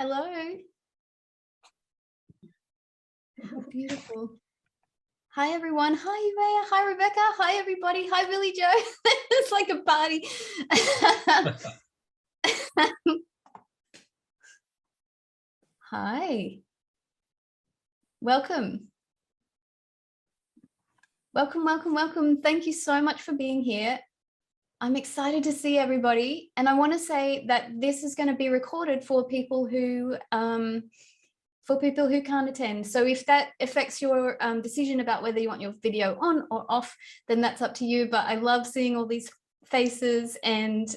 Hello. Oh, beautiful. Hi, everyone. Hi, Rhea. Hi, Rebecca. Hi, everybody. Hi, Billy Joe. It's like a party. Hi. Welcome. Welcome, welcome, welcome. Thank you so much for being here. I'm excited to see everybody. And I want to say that this is going to be recorded for people who can't attend. So if that affects your decision about whether you want your video on or off, then that's up to you. But I love seeing all these faces. And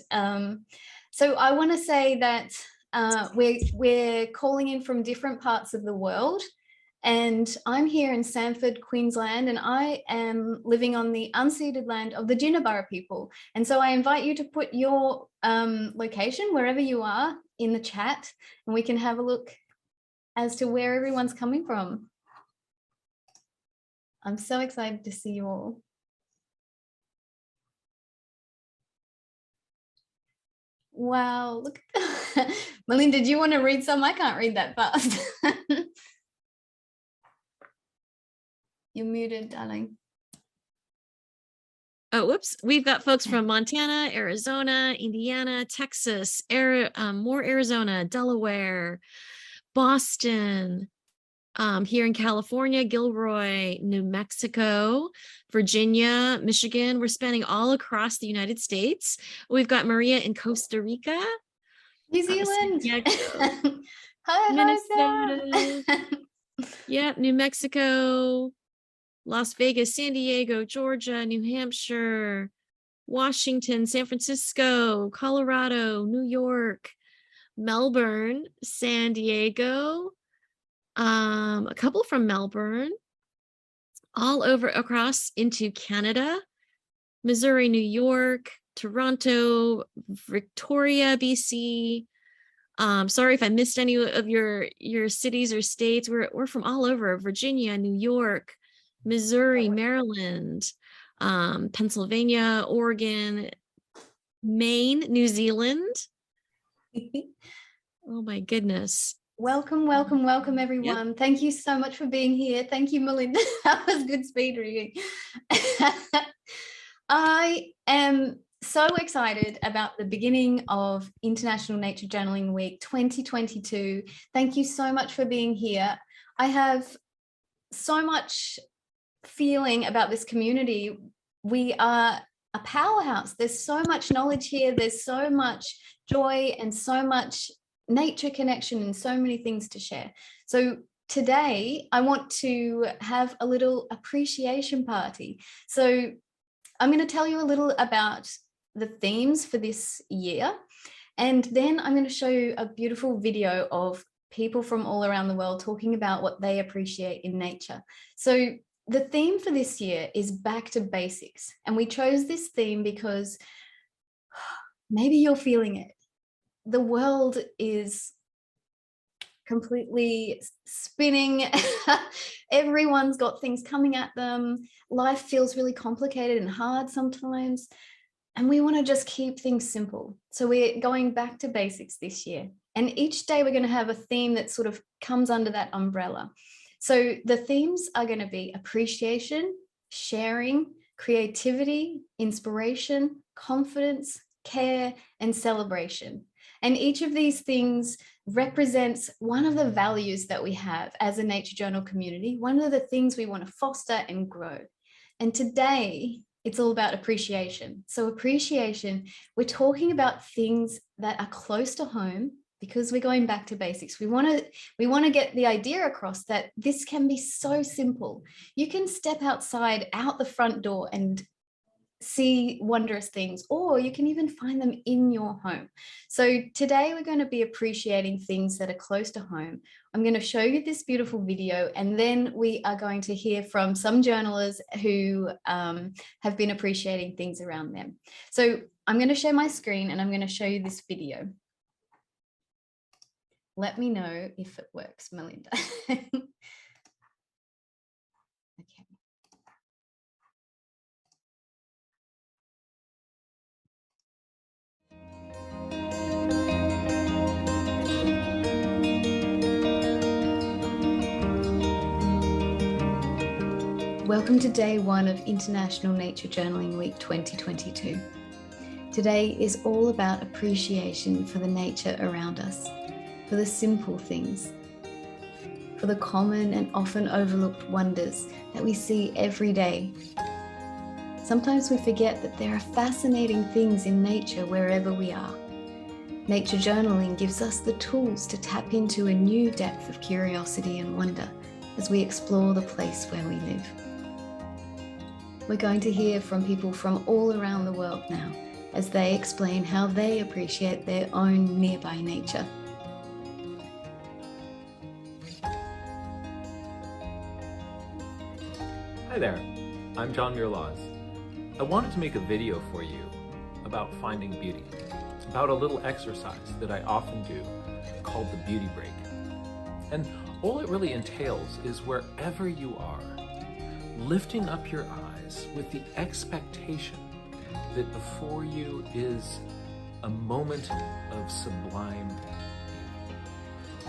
so I want to say that we're calling in from different parts of the world. And I'm here in Sanford, Queensland, and I am living on the unceded land of the Jinnabara people. And so I invite you to put your location, wherever you are, in the chat, and we can have a look as to where everyone's coming from. I'm so excited to see you all. Wow, look. Melinda, do you want to read some? I can't read that fast. You're muted, darling. Oh, whoops. We've got folks from Montana, Arizona, Indiana, Texas, more Arizona, Delaware, Boston, here in California, Gilroy, New Mexico, Virginia, Michigan. We're spanning all across the United States. We've got Maria in Costa Rica, New Zealand. Hi, Minnesota. Yep, New Mexico, Las Vegas, San Diego, Georgia, New Hampshire, Washington, San Francisco, Colorado, New York, Melbourne, San Diego, a couple from Melbourne, all over across into Canada, Missouri, New York, Toronto, Victoria, BC. Sorry if I missed any of your cities or states. We're from all over: Virginia, New York, Missouri, Maryland, Pennsylvania, Oregon, Maine, New Zealand. Oh my goodness. Welcome, welcome, welcome, everyone. Yep. Thank you so much for being here. Thank you, Melinda. That was good speed reading. I am so excited about the beginning of International Nature Journaling Week 2022. Thank you so much for being here. I have so much feeling about this community. We are a powerhouse. There's so much knowledge here. There's so much joy and so much nature connection and so many things to share. So today I want to have a little appreciation party. So I'm going to tell you a little about the themes for this year, and then I'm going to show you a beautiful video of people from all around the world talking about what they appreciate in nature. So the theme for this year is back to basics, and we chose this theme because maybe you're feeling it. The world is completely spinning. Everyone's got things coming at them. Life feels really complicated and hard sometimes, and we want to just keep things simple. So we're going back to basics this year, and each day we're going to have a theme that sort of comes under that umbrella. So the themes are going to be appreciation, sharing, creativity, inspiration, confidence, care, and celebration. And each of these things represents one of the values that we have as a nature journal community, one of the things we want to foster and grow. And today, it's all about appreciation. So appreciation, we're talking about things that are close to home because we're going back to basics. We want to get the idea across that this can be so simple. You can step outside, out the front door, and see wondrous things, or you can even find them in your home. So today we're going to be appreciating things that are close to home. I'm going to show you this beautiful video, and then we are going to hear from some journalers who have been appreciating things around them. So I'm going to share my screen and I'm going to show you this video. Let me know if it works, Melinda. Okay. Welcome to day one of International Nature Journaling Week 2022. Today is all about appreciation for the nature around us, for the simple things, for the common and often overlooked wonders that we see every day. Sometimes we forget that there are fascinating things in nature wherever we are. Nature journaling gives us the tools to tap into a new depth of curiosity and wonder as we explore the place where we live. We're going to hear from people from all around the world now as they explain how they appreciate their own nearby nature. Hi there, I'm John Muir-Laws. I wanted to make a video for you about finding beauty, about a little exercise that I often do called the beauty break. And all it really entails is wherever you are, lifting up your eyes with the expectation that before you is a moment of sublime beauty.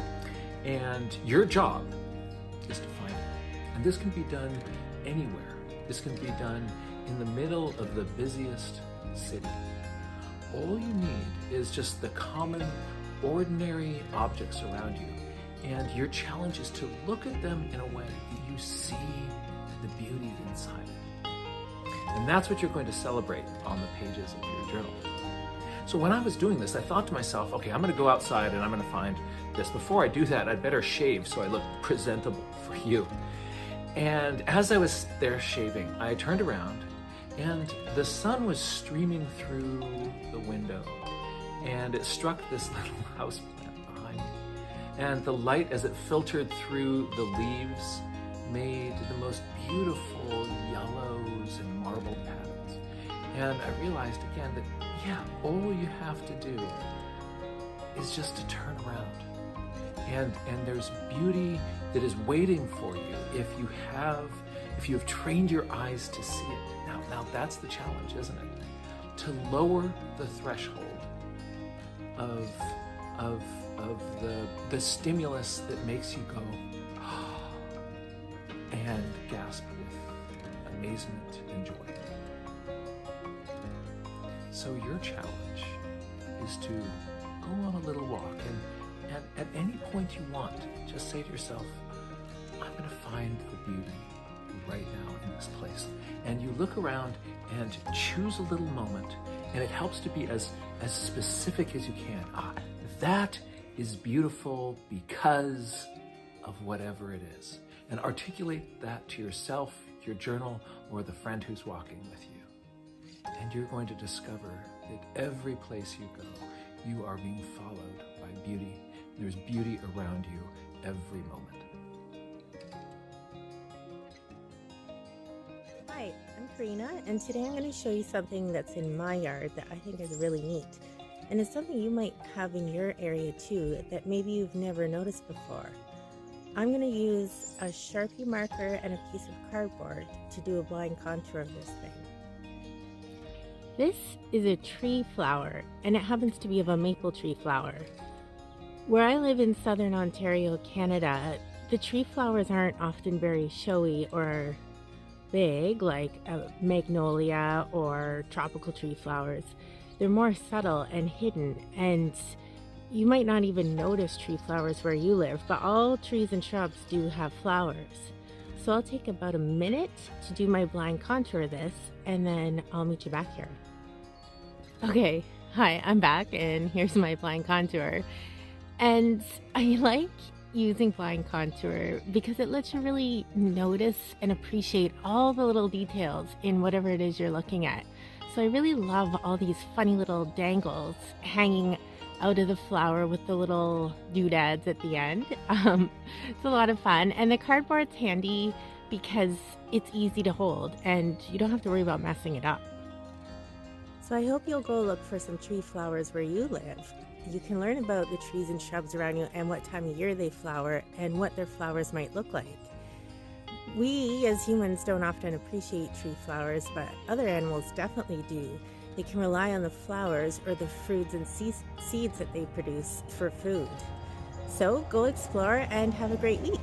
And your job is to find it. And this can be done anywhere. This can be done in the middle of the busiest city. All you need is just the common, ordinary objects around you. And your challenge is to look at them in a way that you see the beauty inside it. And that's what you're going to celebrate on the pages of your journal. So when I was doing this, I thought to myself, okay, I'm going to go outside and I'm going to find this. Before I do that, I'd better shave so I look presentable for you. And as I was there shaving, I turned around and the sun was streaming through the window and it struck this little house plant behind me. And the light as it filtered through the leaves made the most beautiful yellows and marble patterns. And I realized again that, all you have to do is just to turn around. And there's beauty that is waiting for you if you have trained your eyes to see it. Now that's the challenge, isn't it? To lower the threshold of the stimulus that makes you go and gasp with amazement and joy. So your challenge is to go on a little walk and at any point you want, just say to yourself, I'm going to find the beauty right now in this place. And you look around and choose a little moment, and it helps to be as specific as you can. That is beautiful because of whatever it is. And articulate that to yourself, your journal, or the friend who's walking with you. And you're going to discover that every place you go, you are being followed by beauty. There's beauty around you every moment. Hi, I'm Karina, and today I'm going to show you something that's in my yard that I think is really neat. And it's something you might have in your area too that maybe you've never noticed before. I'm going to use a Sharpie marker and a piece of cardboard to do a blind contour of this thing. This is a tree flower, and it happens to be of a maple tree flower. Where I live in southern Ontario, Canada, the tree flowers aren't often very showy or big like a magnolia or tropical tree flowers. They're more subtle and hidden, and you might not even notice tree flowers where you live, but all trees and shrubs do have flowers. So I'll take about a minute to do my blind contour of this, and then I'll meet you back here. Okay, hi, I'm back, and here's my blind contour. And I like using blind contour because it lets you really notice and appreciate all the little details in whatever it is you're looking at. So I really love all these funny little dangles hanging out of the flower with the little doodads at the end. It's a lot of fun, and the cardboard's handy because it's easy to hold and you don't have to worry about messing it up. So I hope you'll go look for some tree flowers where you live. You can learn about the trees and shrubs around you and what time of year they flower and what their flowers might look like. We as humans don't often appreciate tree flowers, but other animals definitely do. They can rely on the flowers or the fruits and seeds that they produce for food. So go explore and have a great week.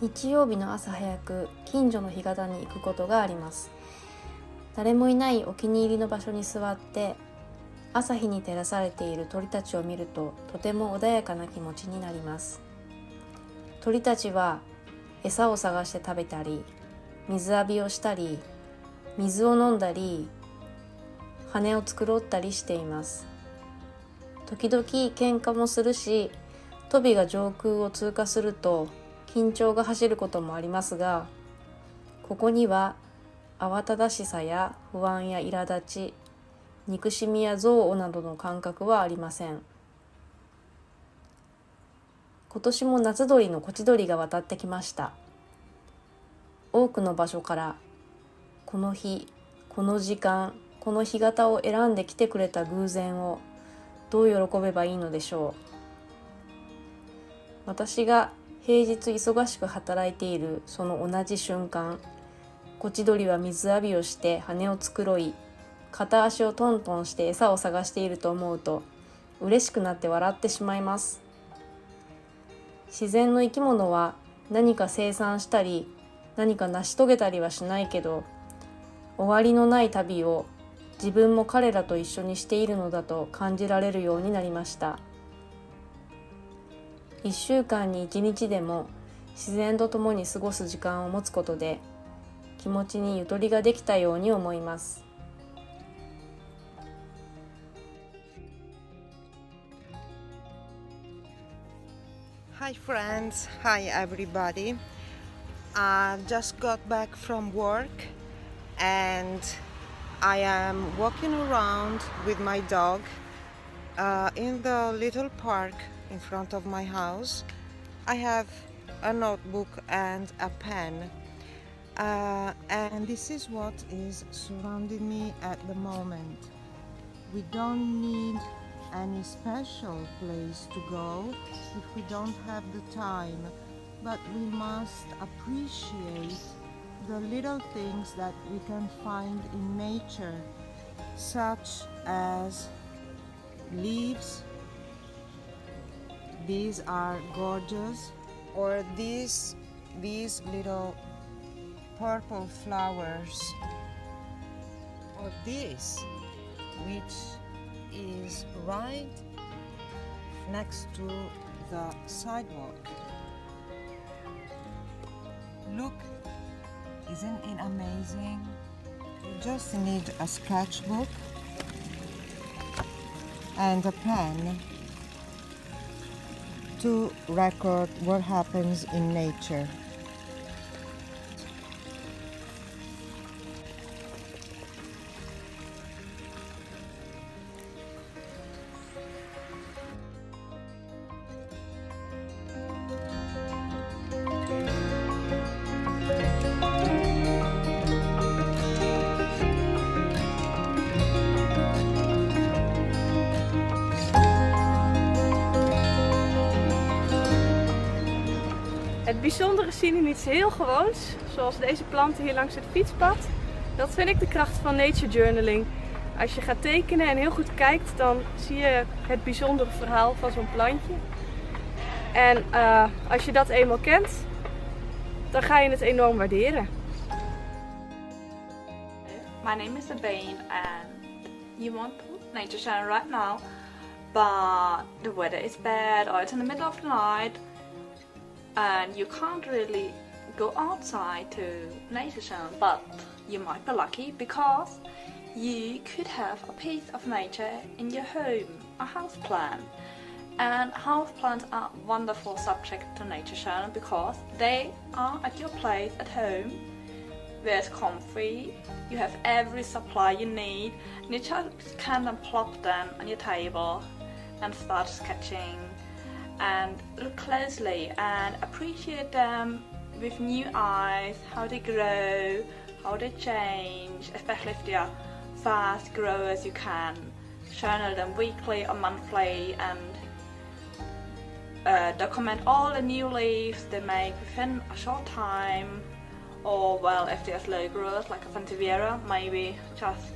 日曜日の朝早く近所の干潟に行くことがあります。誰もいないお気に入りの場所に座って朝日に照らされている鳥たちを見るととても穏やかな気持ちになります。鳥たちは餌を探して食べたり、水浴びをしたり、水を飲んだり、羽を繕ったりしています。時々喧嘩もするし、トビが上空を通過すると緊張が走ることもありますが、ここには慌ただしさや不安や苛立ち、憎しみや憎悪などの感覚はありません。今年も夏鳥のコチドリが渡ってきました。多くの場所からこの日、この時間、この干潟を選んできてくれた偶然をどう喜べばいいのでしょう。私が平日忙しく働いているその同じ瞬間、コチドリは水浴びをして羽を繕い、片足をトントンして餌を探していると思うと嬉しくなって笑ってしまいます。自然の生き物は何か生産したり何か成し遂げたりはしないけど、終わりのない旅を自分も彼らと一緒にしているのだと感じられるようになりました。1週間に1日でも自然と共に過ごす時間を持つことで気持ちにゆとりができたように思います。Hi friends, hi everybody. I just got back from work and I am walking around with my dog in the little park in front of my house. I have a notebook and a pen and this is what is surrounding me at the moment. We don't need any special place to go if we don't have the time, but we must appreciate the little things that we can find in nature, such as leaves. These are gorgeous, or these little purple flowers, or this, which is right next to the sidewalk. Look, isn't it amazing? You just need a sketchbook and a pen to record what happens in nature. Het bijzondere zien in iets heel gewoons, zoals deze planten hier langs het fietspad, dat vind ik de kracht van nature journaling. Als je gaat tekenen en heel goed kijkt, dan zie je het bijzondere verhaal van zo'n plantje. En als je dat eenmaal kent, dan ga je het enorm waarderen. My name is Sabine and you want to nature channel right now, but the weather is bad or it's in the middle of the night and you can't really go outside to nature channel, but you might be lucky because you could have a piece of nature in your home, a house plant. And house plants are a wonderful subject to nature channel because they are at your place at home where it's comfy, you have every supply you need, and you just can then plop them on your table and start sketching and look closely and appreciate them with new eyes, how they grow, how they change, especially if they are fast growers. You can journal them weekly or monthly and document all the new leaves they make within a short time, or well, if they're slow growers like a Sansevieria, maybe just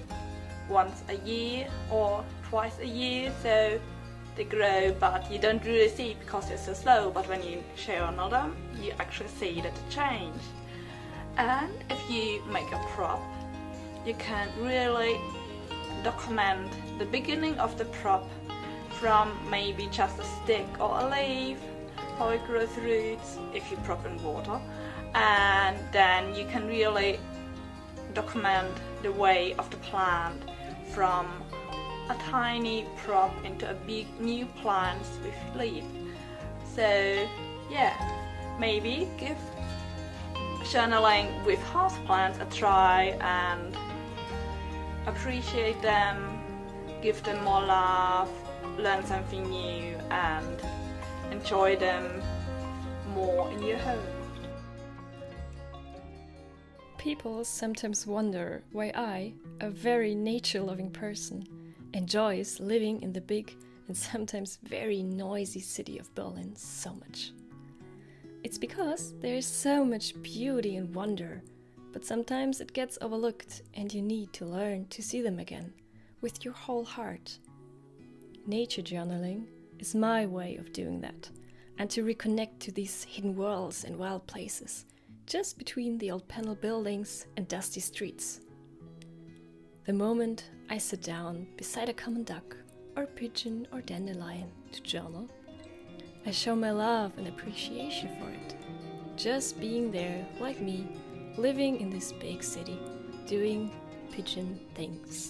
once a year or twice a year, so they grow, but you don't really see it because it's so slow. But when you journal them, you actually see that change. And if you make a prop, you can really document the beginning of the prop from maybe just a stick or a leaf, how it grows roots if you prop in water, and then you can really document the way of the plant from a tiny prop into a big new plant with leaf. So yeah, maybe give journaling with houseplants a try and appreciate them, give them more love, learn something new and enjoy them more in your home. People sometimes wonder why I, a very nature-loving person, enjoys living in the big and sometimes very noisy city of Berlin so much. It's because there is so much beauty and wonder, but sometimes it gets overlooked and you need to learn to see them again with your whole heart. Nature journaling is my way of doing that, and to reconnect to these hidden worlds and wild places just between the old panel buildings and dusty streets. The moment I sit down beside a common duck or pigeon or dandelion to journal, I show my love and appreciation for it. Just being there like me, living in this big city, doing pigeon things.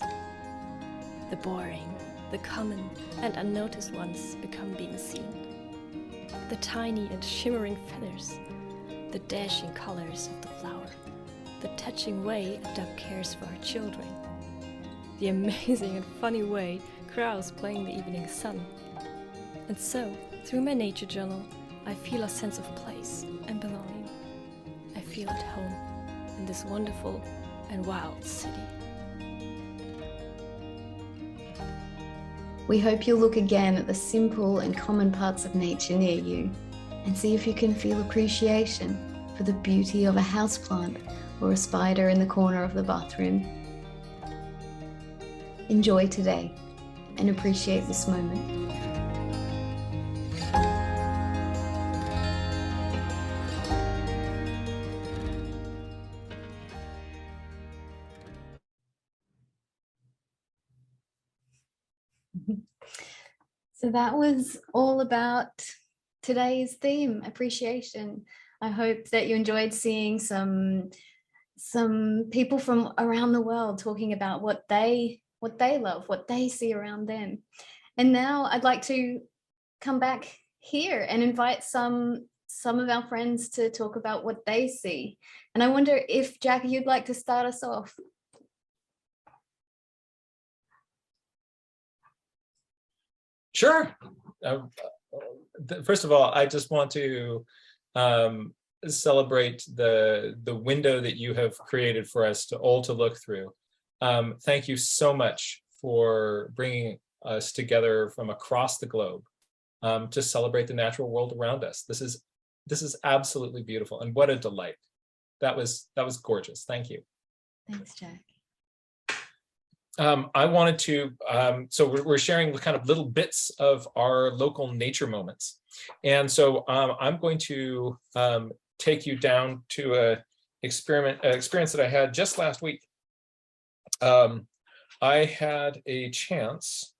The boring, the common and unnoticed ones become being seen. The tiny and shimmering feathers, the dashing colors of the flower, the touching way a duck cares for her children, the amazing and funny way crows play in the evening sun. And so, through my nature journal, I feel a sense of place and belonging. I feel at home in this wonderful and wild city. We hope you'll look again at the simple and common parts of nature near you and see if you can feel appreciation for the beauty of a houseplant or a spider in the corner of the bathroom. Enjoy today and appreciate this moment. So that was all about today's theme, appreciation. I hope that you enjoyed seeing some people from around the world talking about what they love, what they see around them. And now I'd like to come back here and invite some of our friends to talk about what they see. And I wonder if, Jackie, you'd like to start us off. Sure. First of all, I just want to celebrate the window that you have created for us to all to look through. Thank you so much for bringing us together from across the globe to celebrate the natural world around us. This is absolutely beautiful, and what a delight. That was gorgeous. Thank you. Thanks, Jack. I wanted to, so we're sharing kind of little bits of our local nature moments. And so I'm going to take you down to an experience that I had just last week. I had a chance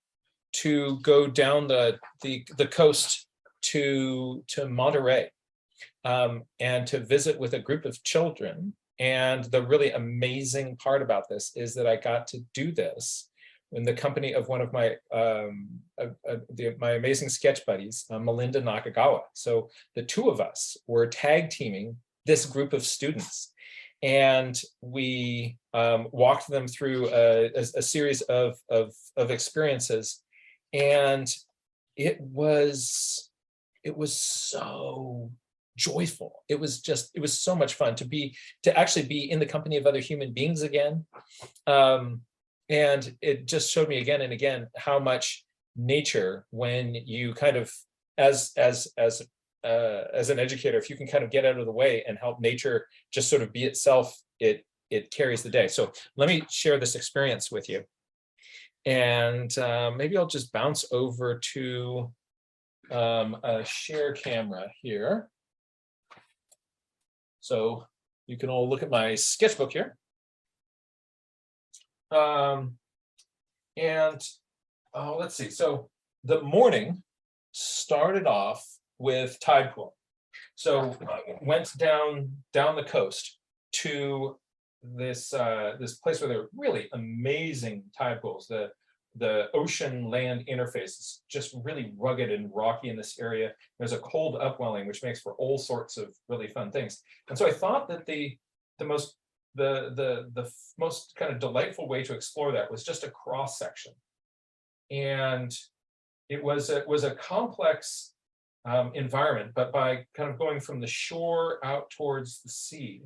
to go down the coast to Monterey and to visit with a group of children. And the really amazing part about this is that I got to do this in the company of one of my my amazing sketch buddies, Melinda Nakagawa. So the two of us were tag teaming this group of students, and we walked them through a series of experiences, and it was so joyful. It was so much fun to actually be in the company of other human beings again. And it just showed me again and again how much nature, when you kind of, as an educator, if you can kind of get out of the way and help nature just sort of be itself, it carries the day. So let me share this experience with you. And maybe I'll just bounce over to a share camera here. So you can all look at my sketchbook here. Let's see. So the morning started off with tide pool. So went down the coast to this this place where there are really amazing tide pools. The ocean land interface is just really rugged and rocky in this area. There's a cold upwelling, which makes for all sorts of really fun things. And so I thought that the most kind of delightful way to explore that was just a cross section. And it was a complex environment, but by kind of going from the shore out towards the sea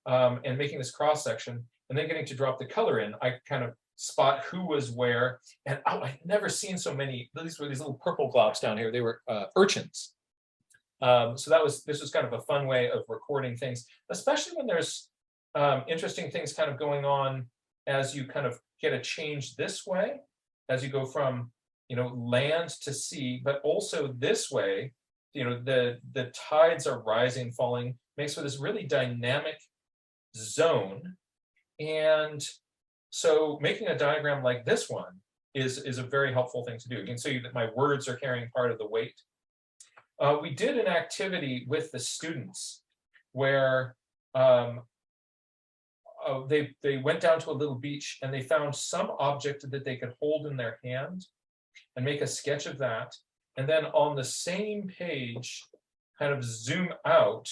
and making this cross section and then getting to drop the color in, I kind of spot who was where. And I've never seen so many. These were these little purple globs down here. They were urchins. So this was kind of a fun way of recording things, especially when there's interesting things kind of going on as you kind of get a change this way, as you go from land to sea, but also this way, the tides are rising, falling, makes for this really dynamic zone. And so making a diagram like this one is a very helpful thing to do. You can see that my words are carrying part of the weight. We did an activity with the students where they went down to a little beach and they found some object that they could hold in their hand and make a sketch of that. And then on the same page, kind of zoom out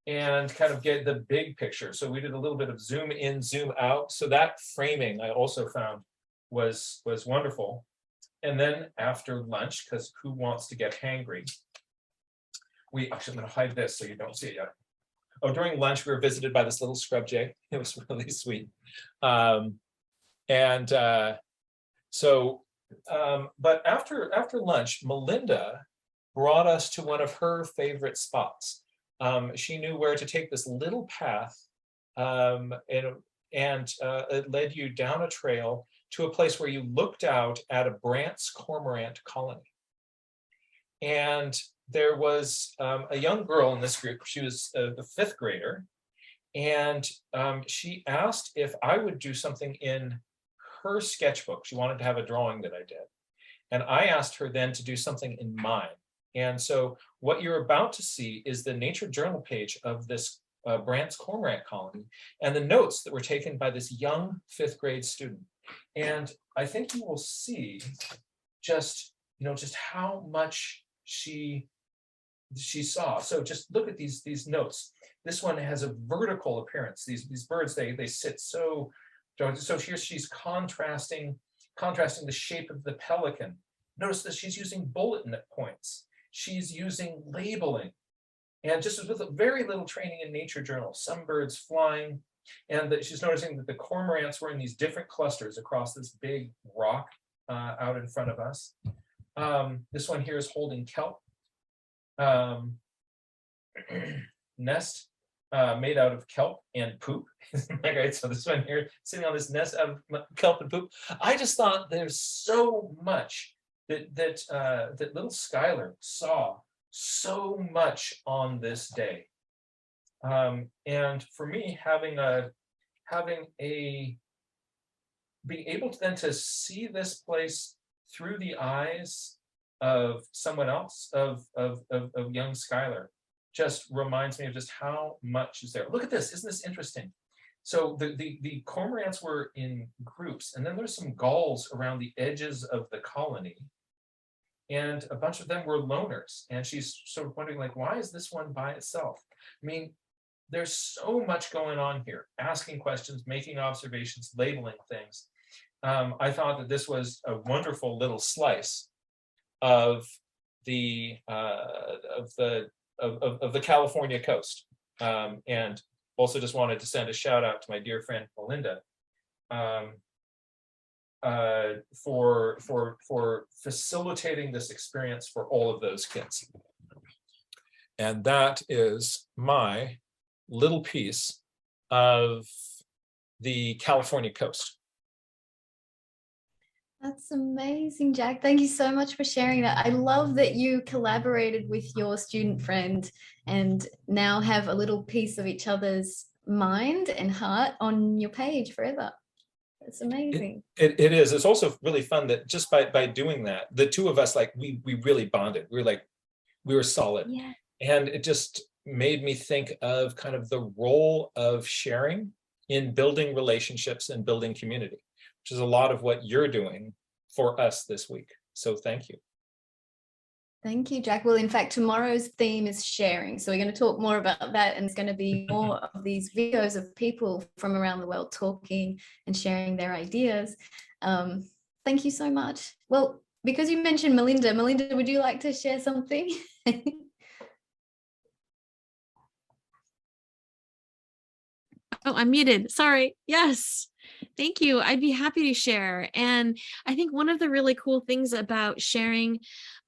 and kind of get the big picture. So we did a little bit of zoom in, zoom out. So that framing I also found was wonderful. And then after lunch, because who wants to get hangry? I'm going to hide this so you don't see it yet. Oh, during lunch, we were visited by this little scrub jay. It was really sweet. But after lunch, Melinda brought us to one of her favorite spots. She knew where to take this little path, and it led you down a trail to a place where you looked out at a Brandt's cormorant colony. And there was a young girl in this group. She was a 5th grader, and she asked if I would do something in her sketchbook. She wanted to have a drawing that I did. And I asked her then to do something in mine. And so what you're about to see is the nature journal page of this Brandt's cormorant colony and the notes that were taken by this young 5th grade student. And I think you will see just how much she saw. So just look at these notes. This one has a vertical appearance. These birds, they sit so here she's contrasting the shape of the pelican. Notice that she's using bulletin points. She's using labeling. And just with very little training in nature journals, some birds flying, and that she's noticing that the cormorants were in these different clusters across this big rock out in front of us. This one here is holding kelp. Nest made out of kelp and poop. Right, so this one here sitting on this nest out of kelp and poop. I just thought there's so much that little Skylar saw so much on this day. And for me, being able to then to see this place through the eyes of someone else, of young Skylar, just reminds me of just how much is there. Look at this, isn't this interesting? So the cormorants were in groups, and then there's some gulls around the edges of the colony, and a bunch of them were loners. And she's sort of wondering, like, why is this one by itself? I mean, there's so much going on here, asking questions, making observations, labeling things. I thought that this was a wonderful little slice of the California coast, and also just wanted to send a shout out to my dear friend Melinda for facilitating this experience for all of those kids. And that is my little piece of the California coast. That's amazing, Jack. Thank you so much for sharing that. I love that you collaborated with your student friend and now have a little piece of each other's mind and heart on your page forever. That's amazing. It is. It's also really fun that just by doing that, the two of us, like we really bonded. We were solid. Yeah. And it just made me think of kind of the role of sharing in building relationships and building community, which is a lot of what you're doing for us this week. So thank you. Thank you, Jack. Well, in fact, tomorrow's theme is sharing. So we're going to talk more about that, and it's going to be more of these videos of people from around the world talking and sharing their ideas. Thank you so much. Well, because you mentioned Melinda, would you like to share something? Oh, I'm muted. Sorry. Yes. Thank you. I'd be happy to share. And I think one of the really cool things about sharing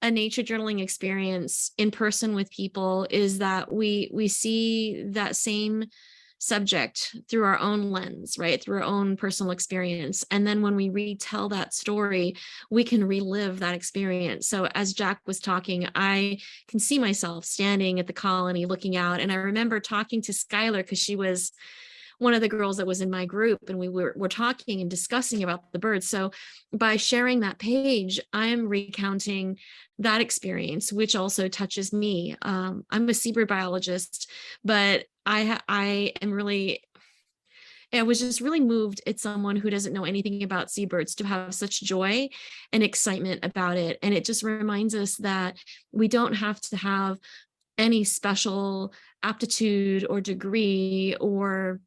a nature journaling experience in person with people is that we see that same subject through our own lens, right? Through our own personal experience. And then when we retell that story, we can relive that experience. So as Jack was talking, I can see myself standing at the colony looking out. And I remember talking to Skylar because she was one of the girls that was in my group, and we were talking and discussing about the birds. So by sharing that page, I'm recounting that experience, which also touches me. I'm a seabird biologist, but I was just really moved at someone who doesn't know anything about seabirds to have such joy and excitement about it. And it just reminds us that we don't have to have any special aptitude or degree or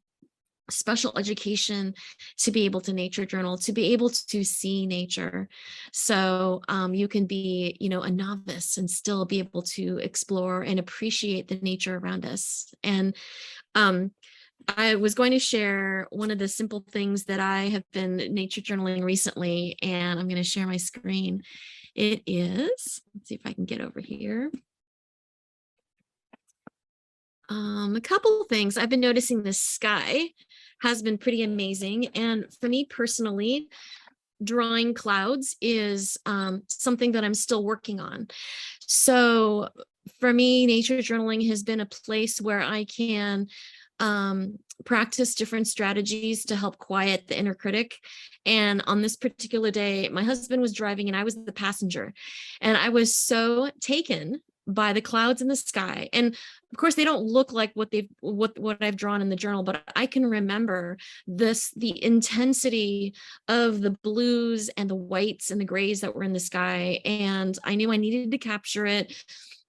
special education to be able to nature journal, to be able to see nature. So you can be, a novice and still be able to explore and appreciate the nature around us. And I was going to share one of the simple things that I have been nature journaling recently, and I'm going to share my screen. It is, let's see if I can get over here. A couple of things. I've been noticing the sky has been pretty amazing. And for me personally, drawing clouds is something that I'm still working on. So for me, nature journaling has been a place where I can practice different strategies to help quiet the inner critic. And on this particular day, my husband was driving and I was the passenger. And I was so taken by the clouds in the sky. And of course, they don't look like what I've drawn in the journal, but I can remember the intensity of the blues and the whites and the grays that were in the sky. And I knew I needed to capture it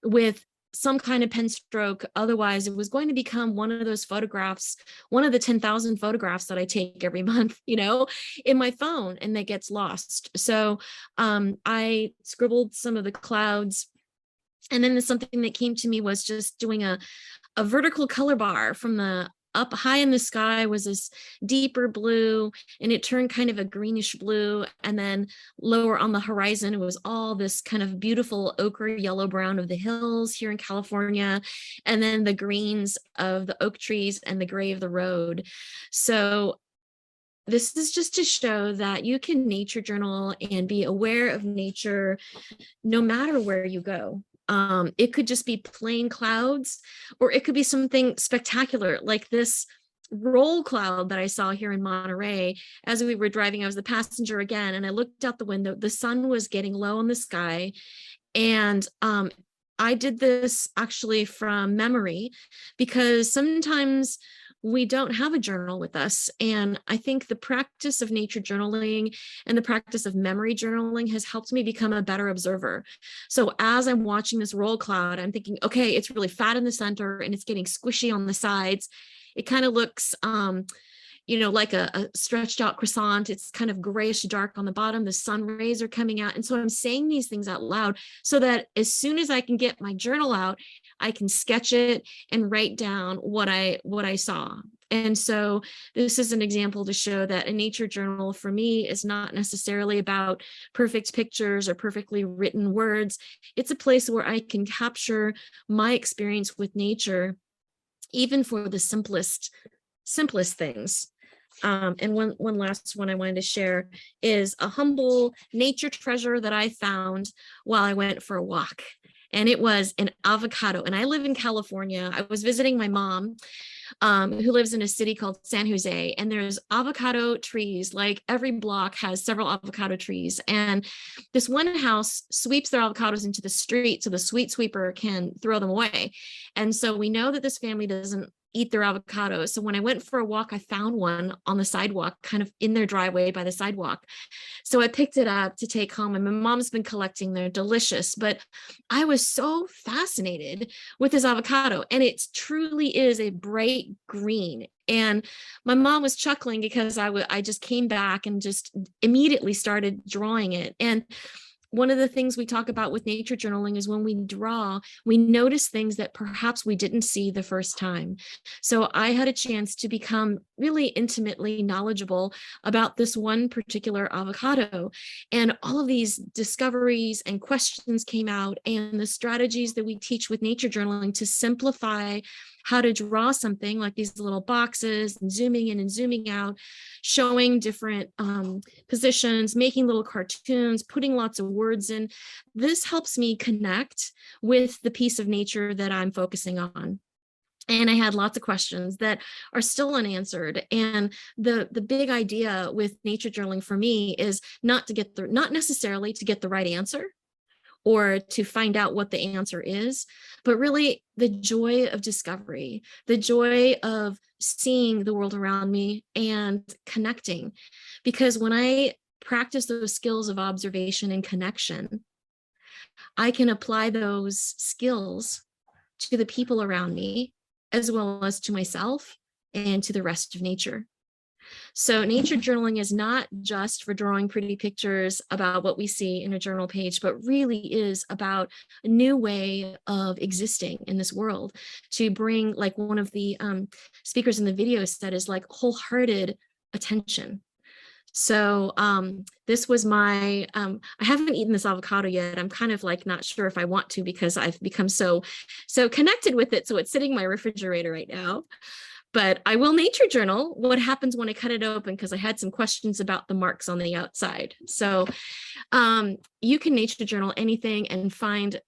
with some kind of pen stroke. Otherwise, it was going to become one of those photographs, one of the 10,000 photographs that I take every month, in my phone, and that gets lost. So I scribbled some of the clouds. And then something that came to me was just doing a vertical color bar from the up high in the sky was this deeper blue, and it turned kind of a greenish blue. And then lower on the horizon, it was all this kind of beautiful ochre yellow brown of the hills here in California. And then the greens of the oak trees and the gray of the road. So this is just to show that you can nature journal and be aware of nature no matter where you go. It could just be plain clouds, or it could be something spectacular like this roll cloud that I saw here in Monterey. As we were driving, I was the passenger again, and I looked out the window. The sun was getting low in the sky. And I did this actually from memory, because sometimes we don't have a journal with us. And I think the practice of nature journaling and the practice of memory journaling has helped me become a better observer. So as I'm watching this roll cloud, I'm thinking, okay, it's really fat in the center and it's getting squishy on the sides. It kind of looks, like a stretched out croissant. It's kind of grayish dark on the bottom. The sun rays are coming out. And so I'm saying these things out loud so that as soon as I can get my journal out, I can sketch it and write down what I saw. And so this is an example to show that a nature journal for me is not necessarily about perfect pictures or perfectly written words. It's a place where I can capture my experience with nature, even for the simplest things. And one last one I wanted to share is a humble nature treasure that I found while I went for a walk. And it was an avocado. And I live in California. I was visiting my mom, who lives in a city called San Jose, and there's avocado trees. Like every block has several avocado trees. And this one house sweeps their avocados into the street so the street sweeper can throw them away. And so we know that this family doesn't eat their avocados. So when I went for a walk, I found one on the sidewalk, kind of in their driveway by the sidewalk. So I picked it up to take home, and my mom's been collecting. They're delicious, but I was so fascinated with this avocado, and it truly is a bright green. And my mom was chuckling because I just came back and just immediately started drawing it. And one of the things we talk about with nature journaling is when we draw, we notice things that perhaps we didn't see the first time. So I had a chance to become really intimately knowledgeable about this one particular avocado. And all of these discoveries and questions came out, and the strategies that we teach with nature journaling to simplify how to draw something, like these little boxes and zooming in and zooming out, showing different positions, making little cartoons, putting lots of words in. This helps me connect with the piece of nature that I'm focusing on. And I had lots of questions that are still unanswered. And the big idea with nature journaling for me is not necessarily to get the right answer or to find out what the answer is, but really the joy of discovery, the joy of seeing the world around me and connecting. Because when I practice those skills of observation and connection, I can apply those skills to the people around me, as well as to myself and to the rest of nature. So nature journaling is not just for drawing pretty pictures about what we see in a journal page, but really is about a new way of existing in this world, to bring, like one of the speakers in the video said, is like wholehearted attention. So this was my, I haven't eaten this avocado yet. I'm kind of like not sure if I want to, because I've become so connected with it. So it's sitting in my refrigerator right now. But I will nature journal what happens when I cut it open, because I had some questions about the marks on the outside. So you can nature journal anything and find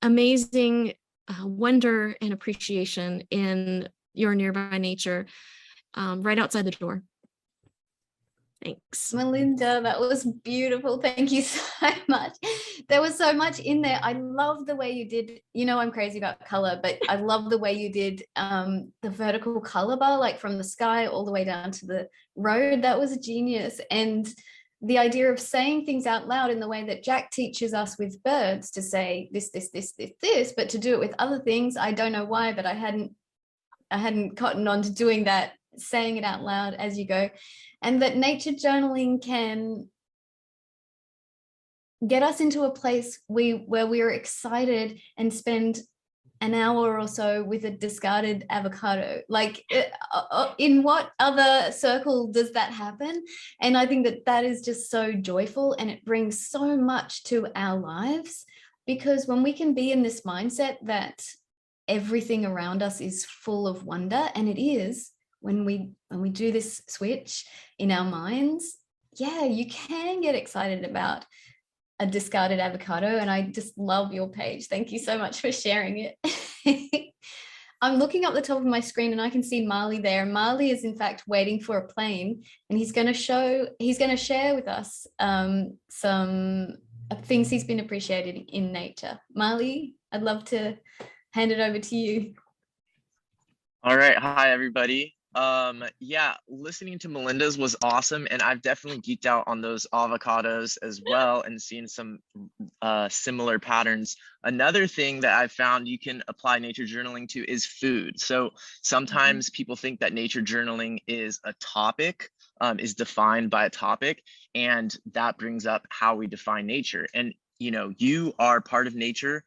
amazing wonder and appreciation in your nearby nature right outside the door. Thanks. Melinda, that was beautiful. Thank you so much. There was so much in there. I love the way you did, I'm crazy about color, but I love the way you did the vertical color bar, like from the sky all the way down to the road. That was a genius. And the idea of saying things out loud in the way that Jack teaches us with birds, to say this, but to do it with other things. I don't know why, but I hadn't cottoned on to doing that, saying it out loud as you go. And that nature journaling can get us into a place where we are excited and spend an hour or so with a discarded avocado. Like, in what other circle does that happen? And I think that is just so joyful, and it brings so much to our lives, because when we can be in this mindset that everything around us is full of wonder, and it is, when we do this switch in our minds, you can get excited about a discarded avocado. And I just love your page. Thank you so much for sharing it. I'm looking up the top of my screen and I can see Marley there. Marley is in fact waiting for a plane, and he's going to share with us some things he's been appreciated in nature. Marley, I'd love to hand it over to you. All right. Hi, everybody. Listening to Melinda's was awesome, and I've definitely geeked out on those avocados as well and seen some similar patterns. Another thing that I've found you can apply nature journaling to is food. So sometimes people think that nature journaling is a topic, is defined by a topic, and that brings up how we define nature. And you are part of nature,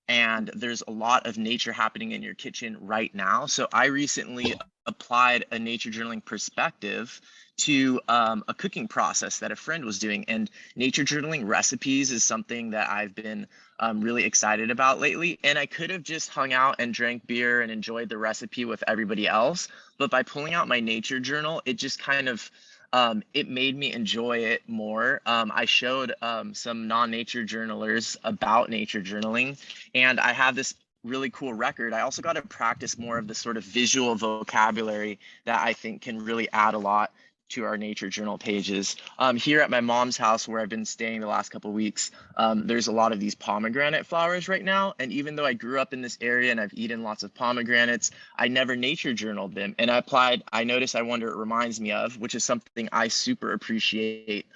and there's a lot of nature happening in your kitchen right now. So I recently applied a nature journaling perspective to a cooking process that a friend was doing. And nature journaling recipes is something that I've been really excited about lately. And I could have just hung out and drank beer and enjoyed the recipe with everybody else. But by pulling out my nature journal, it just kind of, it made me enjoy it more. I showed some non-nature journalers about nature journaling, and I have this really cool record. I also got to practice more of the sort of visual vocabulary that I think can really add a lot to our nature journal pages. Here at my mom's house, where I've been staying the last couple of weeks, there's a lot of these pomegranate flowers right now. And even though I grew up in this area and I've eaten lots of pomegranates, I never nature journaled them. And I noticed I wonder it reminds me of, which is something I super appreciate,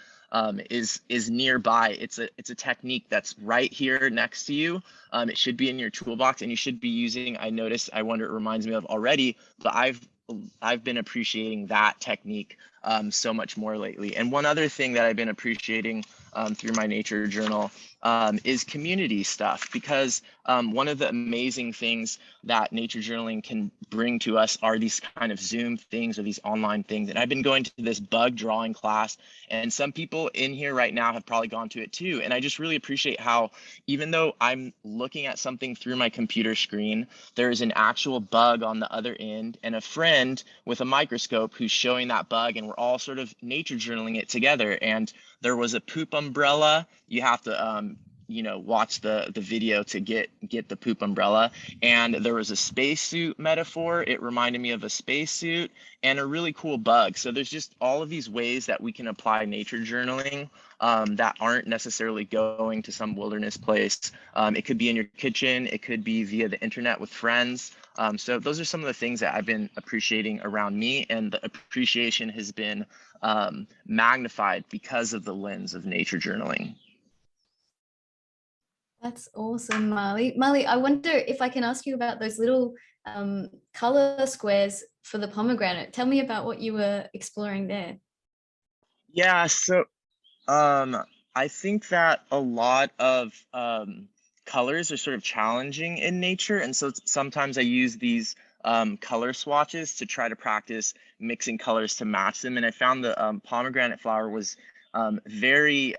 is nearby. It's a technique that's right here next to you. It should be in your toolbox, and you should be using, I noticed, I wonder it reminds me of already, but I've been appreciating that technique so much more lately. And one other thing that I've been appreciating through my nature journal is community stuff, because one of the amazing things that nature journaling can bring to us are these kind of Zoom things or these online things. And I've been going to this bug drawing class, and some people in here right now have probably gone to it too. And I just really appreciate how, even though I'm looking at something through my computer screen, there is an actual bug on the other end and a friend with a microscope who's showing that bug, and we're all sort of nature journaling it together. And there was a poop umbrella. You have to watch the video to get the poop umbrella. And there was a spacesuit metaphor. It reminded me of a spacesuit, and a really cool bug. So there's just all of these ways that we can apply nature journaling that aren't necessarily going to some wilderness place. It could be in your kitchen. It could be via the internet with friends. So those are some of the things that I've been appreciating around me, and the appreciation has been magnified because of the lens of nature journaling. That's awesome, Marley. Marley, I wonder if I can ask you about those little color squares for the pomegranate. Tell me about what you were exploring there. Yeah, so I think that a lot of colors are sort of challenging in nature. And so sometimes I use these color swatches to try to practice mixing colors to match them. And I found the pomegranate flower was very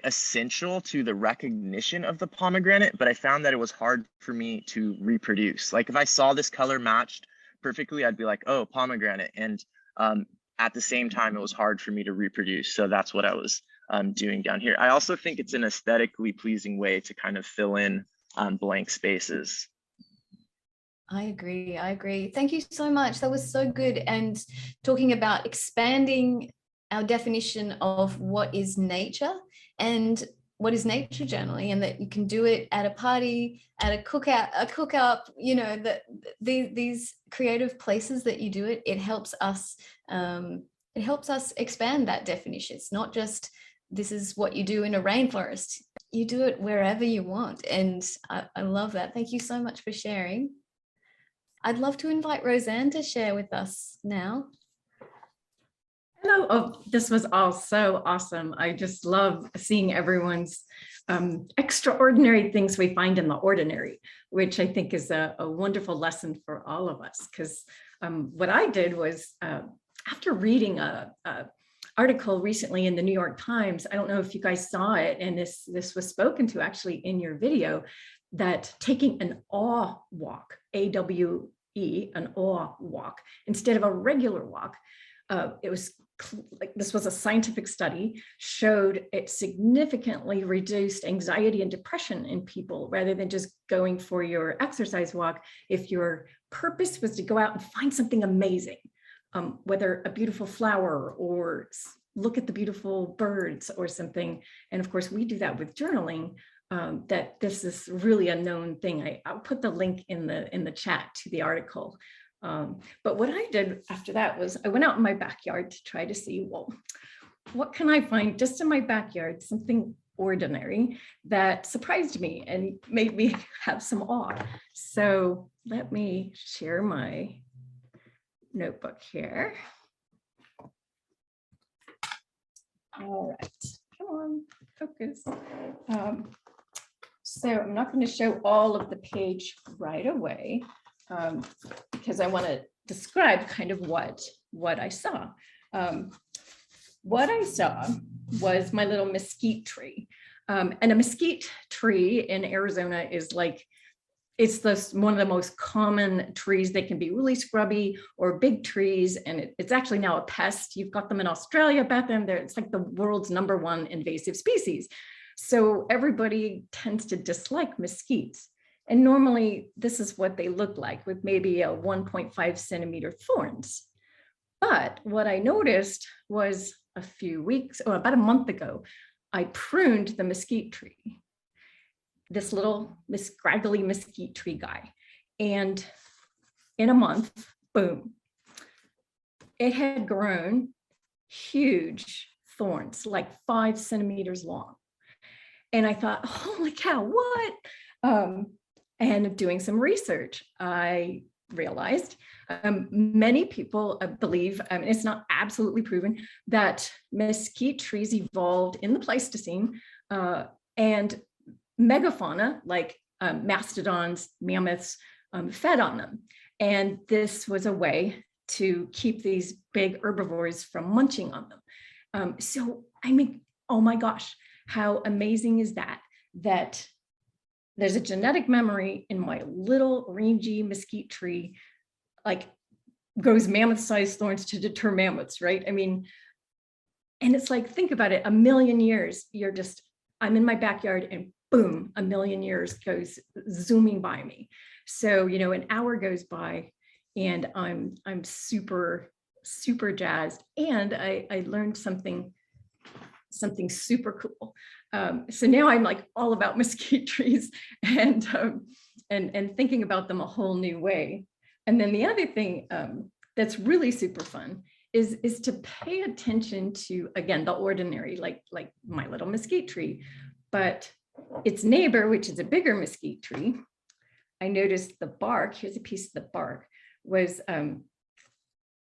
essential to the recognition of the pomegranate, but I found that it was hard for me to reproduce. Like if I saw this color matched perfectly, I'd be like, oh, pomegranate. And at the same time, it was hard for me to reproduce. So that's what I was doing down here. I also think it's an aesthetically pleasing way to kind of fill in blank spaces. I agree. Thank you so much. That was so good. And talking about expanding our definition of what is nature and what is nature journaling, and that you can do it at a party, at a cookout, these creative places that you do it, it helps us expand that definition. It's not just this is what you do in a rainforest. You do it wherever you want. And I love that. Thank you so much for sharing. I'd love to invite Roseanne to share with us now. Hello. Oh, this was all so awesome. I just love seeing everyone's extraordinary things we find in the ordinary, which I think is a wonderful lesson for all of us. Because what I did was, after reading a article recently in the New York Times, I don't know if you guys saw it, and this was spoken to actually in your video, that taking an awe walk, AWE, an awe walk, instead of a regular walk, it was like, this was a scientific study, showed it significantly reduced anxiety and depression in people rather than just going for your exercise walk. If your purpose was to go out and find something amazing, whether a beautiful flower or look at the beautiful birds or something. And of course, we do that with journaling. That this is really a known thing. I'll put the link in the chat to the article. But what I did after that was I went out in my backyard to try to see, well, what can I find just in my backyard, something ordinary that surprised me and made me have some awe. So let me share my notebook here. All right, come on, focus. So I'm not going to show all of the page right away because I want to describe kind of what what I saw. What I saw was my little mesquite tree. And a mesquite tree in Arizona is like, it's one of the most common trees. They can be really scrubby or big trees, and it's actually now a pest. You've got them in Australia, Beth, and it's like the world's #1 invasive species. So everybody tends to dislike mesquites. And normally this is what they look like, with maybe a 1.5 centimeter thorns. But what I noticed was a few weeks, or about a month ago, I pruned the mesquite tree, this little scraggly mesquite tree guy. And in a month, boom, it had grown huge thorns, like 5 centimeters long. And I thought, holy cow, what? And doing some research, I realized many people believe, it's not absolutely proven, that mesquite trees evolved in the Pleistocene, and megafauna like mastodons, mammoths, fed on them. And this was a way to keep these big herbivores from munching on them. So, I mean, oh my gosh, how amazing is that? That there's a genetic memory in my little rangy mesquite tree, like grows mammoth-sized thorns to deter mammoths, right? I mean, and it's like, think about it, 1,000,000 years, I'm in my backyard and boom, 1,000,000 years goes zooming by me. So, an hour goes by and I'm super, super jazzed. And I learned something super cool. So now I'm like all about mesquite trees and thinking about them a whole new way. And then the other thing that's really super fun is to pay attention to, again, the ordinary, like my little mesquite tree, but its neighbor, which is a bigger mesquite tree. I noticed the bark, here's a piece of the bark, was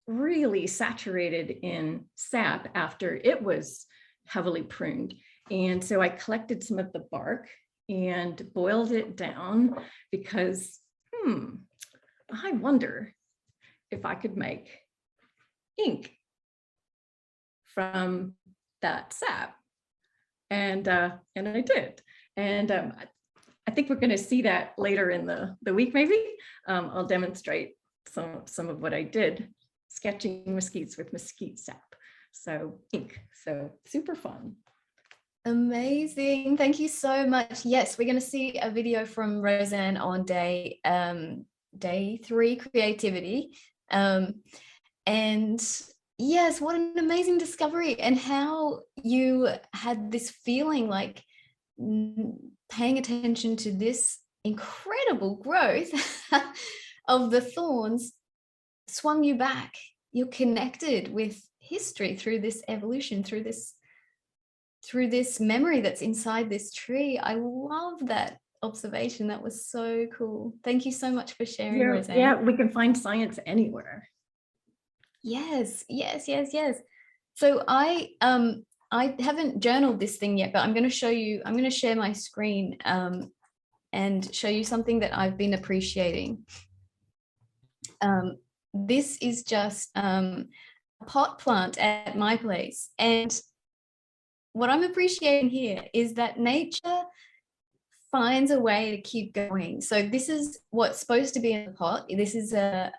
really saturated in sap after it was heavily pruned. And so I collected some of the bark and boiled it down because, I wonder if I could make ink from that sap. And I did. And I think we're going to see that later in the week, maybe. I'll demonstrate some of what I did, sketching mesquites with mesquite sap. So ink, so super fun. Amazing. Thank you so much. Yes, we're going to see a video from Roseanne on day 3, creativity. And yes, what an amazing discovery, and how you had this feeling like paying attention to this incredible growth of the thorns swung you back. You're connected with history through this evolution, through this memory that's inside this tree. I love that observation. That was so cool. Thank you so much for sharing, Roseanne. Yeah, we can find science anywhere. Yes. So I haven't journaled this thing yet, but I'm going to share my screen and show you something that I've been appreciating. This is just a pot plant at my place, and what I'm appreciating here is that nature finds a way to keep going. So this is what's supposed to be in the pot. This is a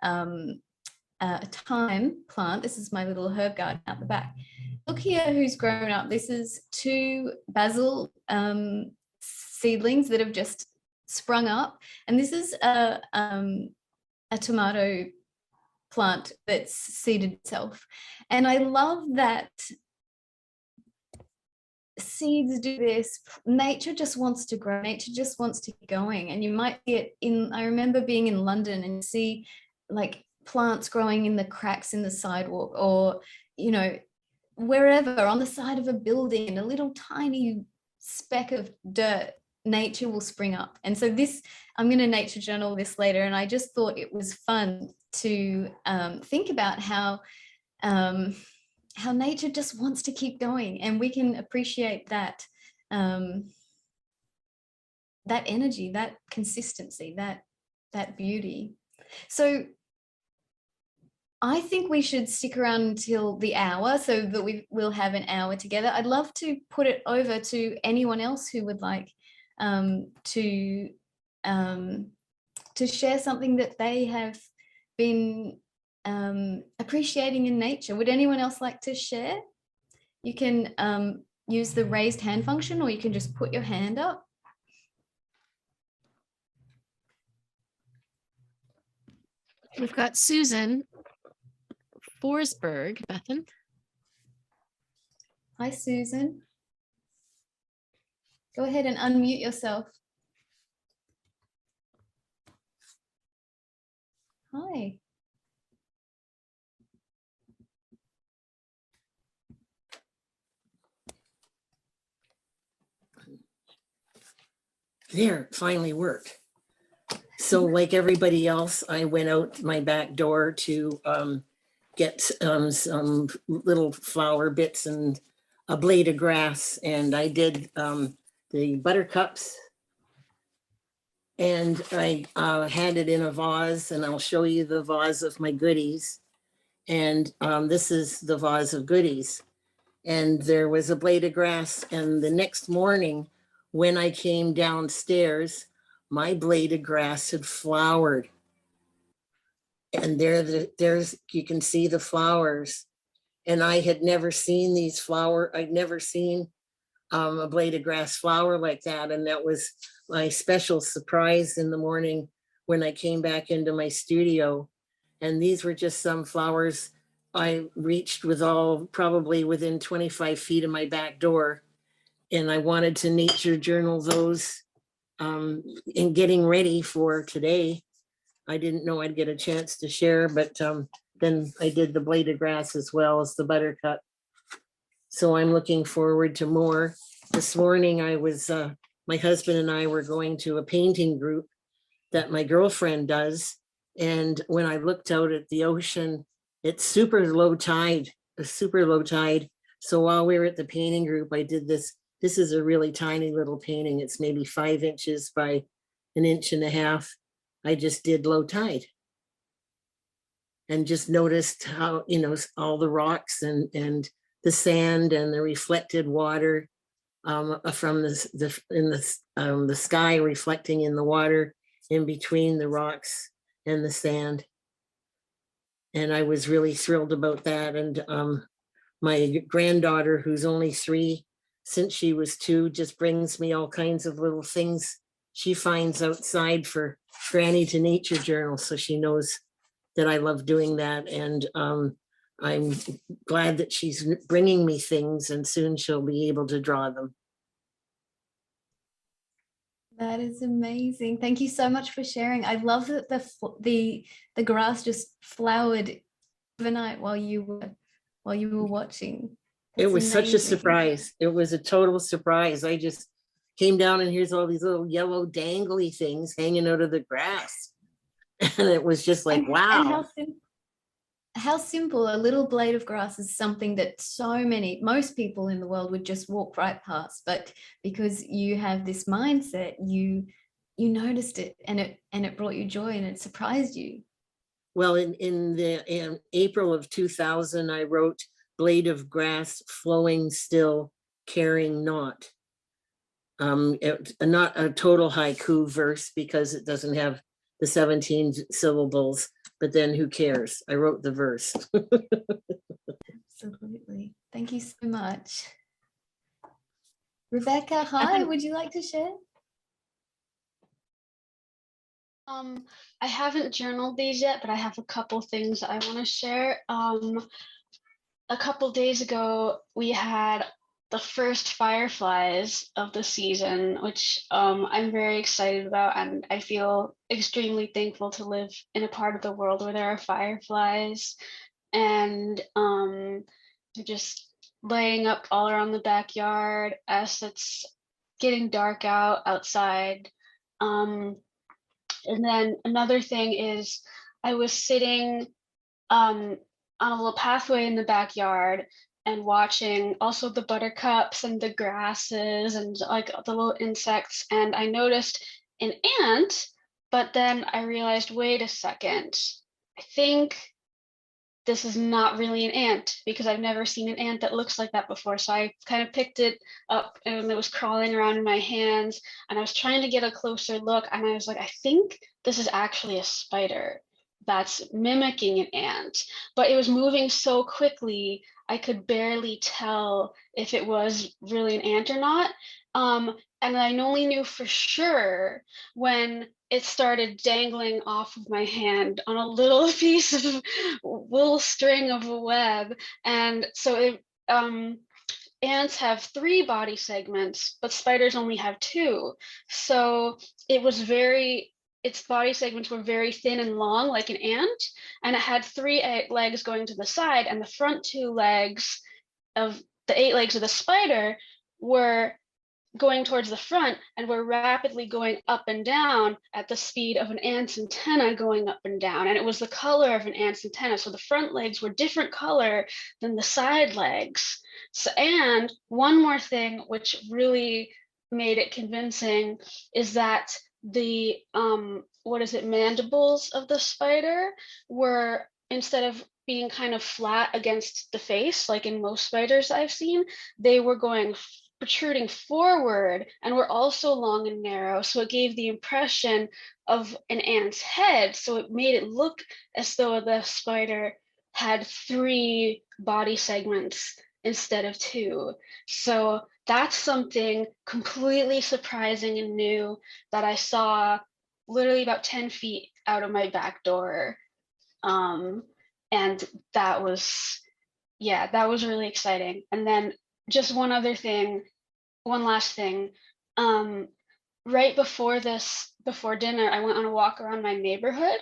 thyme plant. This is my little herb garden out the back. Look here who's grown up. This is 2 basil seedlings that have just sprung up. And this is a tomato plant that's seeded itself. And I love that seeds do this. Nature just wants to grow. Nature just wants to keep going. And you might get I remember being in London and see like plants growing in the cracks in the sidewalk, or, wherever on the side of a building, in a little tiny speck of dirt, nature will spring up. And so I'm going to nature journal this later. And I just thought it was fun to think about how nature just wants to keep going, and we can appreciate that that energy, that consistency, that beauty. So I think we should stick around until the hour so that we'll have an hour together. I'd love to put it over to anyone else who would like to share something that they have been appreciating in nature. Would anyone else like to share? You can use the raised hand function, or you can just put your hand up. We've got Susan Forsberg, Bethan. Hi, Susan. Go ahead and unmute yourself. Hi. There, finally worked. So like everybody else, I went out my back door to get some little flower bits and a blade of grass. And I did the buttercups. And I had it in a vase, and I'll show you the vase of my goodies. And this is the vase of goodies. And there was a blade of grass. And the next morning, when I came downstairs, my blade of grass had flowered. And there's you can see the flowers. And I had never seen these flower. I'd never seen a blade of grass flower like that. And that was my special surprise in the morning when I came back into my studio. And these were just some flowers I reached with all probably within 25 feet of my back door. And I wanted to nature journal those in getting ready for today. I didn't know I'd get a chance to share, but then I did the blade of grass as well as the buttercup. So I'm looking forward to more. This morning I was, my husband and I were going to a painting group that my girlfriend does. And when I looked out at the ocean, it's super low tide, a super low tide. So while we were at the painting group, I did this. This is a really tiny little painting. It's maybe 5 inches by 1.5 inches. I just did low tide and just noticed how, you know, all the rocks and the sand and the reflected water from the sky reflecting in the water in between the rocks and the sand. And I was really thrilled about that. And my granddaughter, who's only 3, since she was 2, just brings me all kinds of little things she finds outside for Granny to Nature Journal. So she knows that I love doing that. And I'm glad that she's bringing me things, and soon she'll be able to draw them. That is amazing. Thank you so much for sharing. I love that the grass just flowered overnight while you were watching. It That's was such a amazing. surprise. It was a total surprise. I just came down and here's all these little yellow dangly things hanging out of the grass. And it was just like, wow. And how simple a little blade of grass is, something that most people in the world would just walk right past. But because you have this mindset, you noticed it, and it brought you joy, and it surprised you. Well, in April of 2000, I wrote "Blade of Grass Flowing Still, Caring Not." Not a total haiku verse because it doesn't have the 17 syllables, but then who cares? I wrote the verse. Absolutely. Thank you so much. Rebecca, hi, would you like to share? I haven't journaled these yet, but I have a couple things I want to share. A couple days ago, we had the first fireflies of the season, which I'm very excited about, and I feel extremely thankful to live in a part of the world where there are fireflies, and they're just laying up all around the backyard as it's getting dark outside. And then another thing is I was sitting on a little pathway in the backyard and watching also the buttercups and the grasses and like the little insects, and I noticed an ant, but then I realized, wait a second, I think this is not really an ant because I've never seen an ant that looks like that before. So I kind of picked it up and it was crawling around in my hands and I was trying to get a closer look and I was like, I think this is actually a spider that's mimicking an ant, but it was moving so quickly I could barely tell if it was really an ant or not. And I only knew for sure when it started dangling off of my hand on a little piece of little string of a web. And so ants have 3 body segments, but spiders only have 2. So it was its body segments were very thin and long like an ant, and it had 3 legs going to the side, and the front 2 legs of the 8 legs of the spider were going towards the front and were rapidly going up and down at the speed of an ant's antenna going up and down. And it was the color of an ant's antenna. So the front legs were different color than the side legs. So, and one more thing, which really made it convincing, is that the, mandibles of the spider were, instead of being kind of flat against the face, like in most spiders I've seen, they were going protruding forward and were also long and narrow. So it gave the impression of an ant's head. So it made it look as though the spider had 3 body segments instead of 2. So that's something completely surprising and new that I saw literally about 10 feet out of my back door. And that was really exciting. And then just one last thing. Right before dinner, I went on a walk around my neighborhood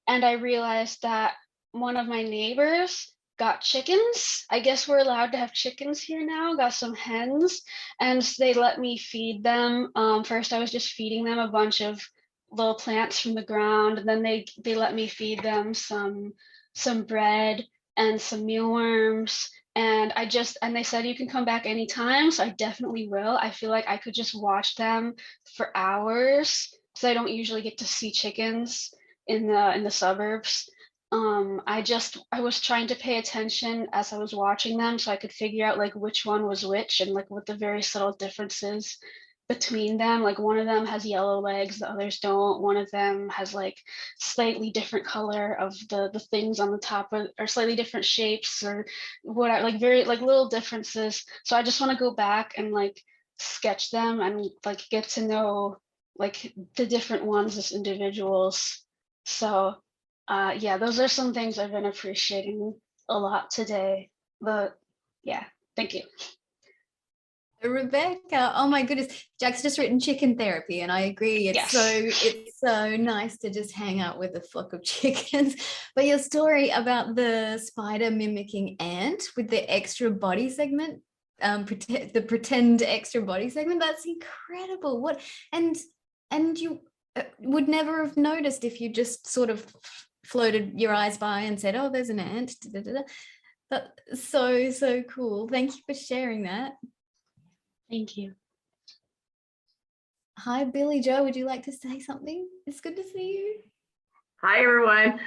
and I realized that one of my neighbors got chickens. I guess we're allowed to have chickens here now, got some hens, and they let me feed them. First, I was just feeding them a bunch of little plants from the ground, and then they let me feed them some bread and some mealworms. And they said you can come back anytime, so I definitely will. I feel like I could just watch them for hours because I don't usually get to see chickens in the suburbs. I was trying to pay attention as I was watching them so I could figure out like which one was which and like what the very subtle differences between them. Like one of them has yellow legs, the others don't. One of them has like slightly different color of the things on the top or slightly different shapes or what, like very like little differences. So I just want to go back and like sketch them and like get to know like the different ones as individuals. So yeah, those are some things I've been appreciating a lot today. But yeah, thank you. Rebecca, oh my goodness, Jack's just written chicken therapy, and I agree. It's so nice to just hang out with a flock of chickens. But your story about the spider mimicking ant with the extra body segment, the pretend extra body segment, that's incredible. What and you would never have noticed if you just sort of floated your eyes by and said, "Oh, there's an ant." That's so cool. Thank you for sharing that. Thank you. Hi, Billy Joe. Would you like to say something? It's good to see you. Hi, everyone.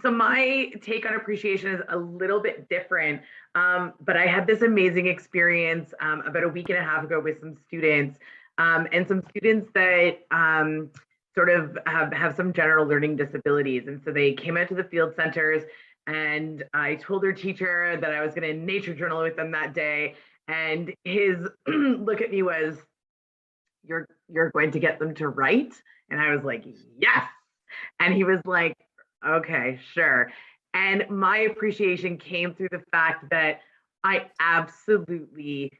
So my take on appreciation is a little bit different, but I had this amazing experience about a week and a half ago with some students and some students that sort of have some general learning disabilities. And so they came out to the field centers and I told their teacher that I was going to nature journal with them that day. And his look at me was, you're going to get them to write? And I was like, yes. And he was like, okay, sure. And my appreciation came through the fact that I absolutely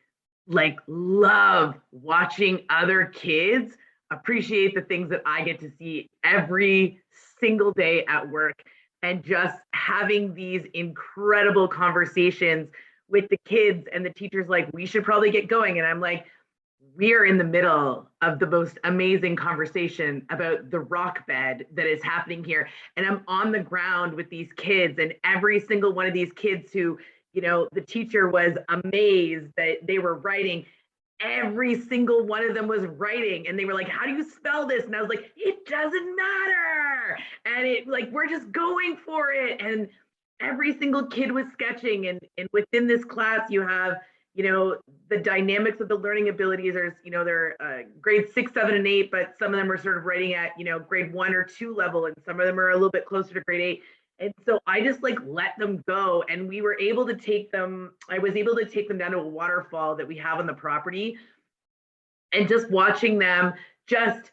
love watching other kids appreciate the things that I get to see every single day at work, and just having these incredible conversations with the kids, and the teacher's like, we should probably get going. And I'm like, we are in the middle of the most amazing conversation about the rock bed that is happening here. And I'm on the ground with these kids, and every single one of these kids who, the teacher was amazed that they were writing, every single one of them was writing. And they were like, how do you spell this? And I was like, it doesn't matter. And we're just going for it. And every single kid was sketching, and within this class you have, you know, the dynamics of the learning abilities. There's, you know, they're grade 6, 7, and 8, but some of them are sort of writing at, you know, grade 1 or 2 level, and some of them are a little bit closer to grade 8. And so I just like let them go, and we were able to take them, I was able to take them down to a waterfall that we have on the property, and just watching them just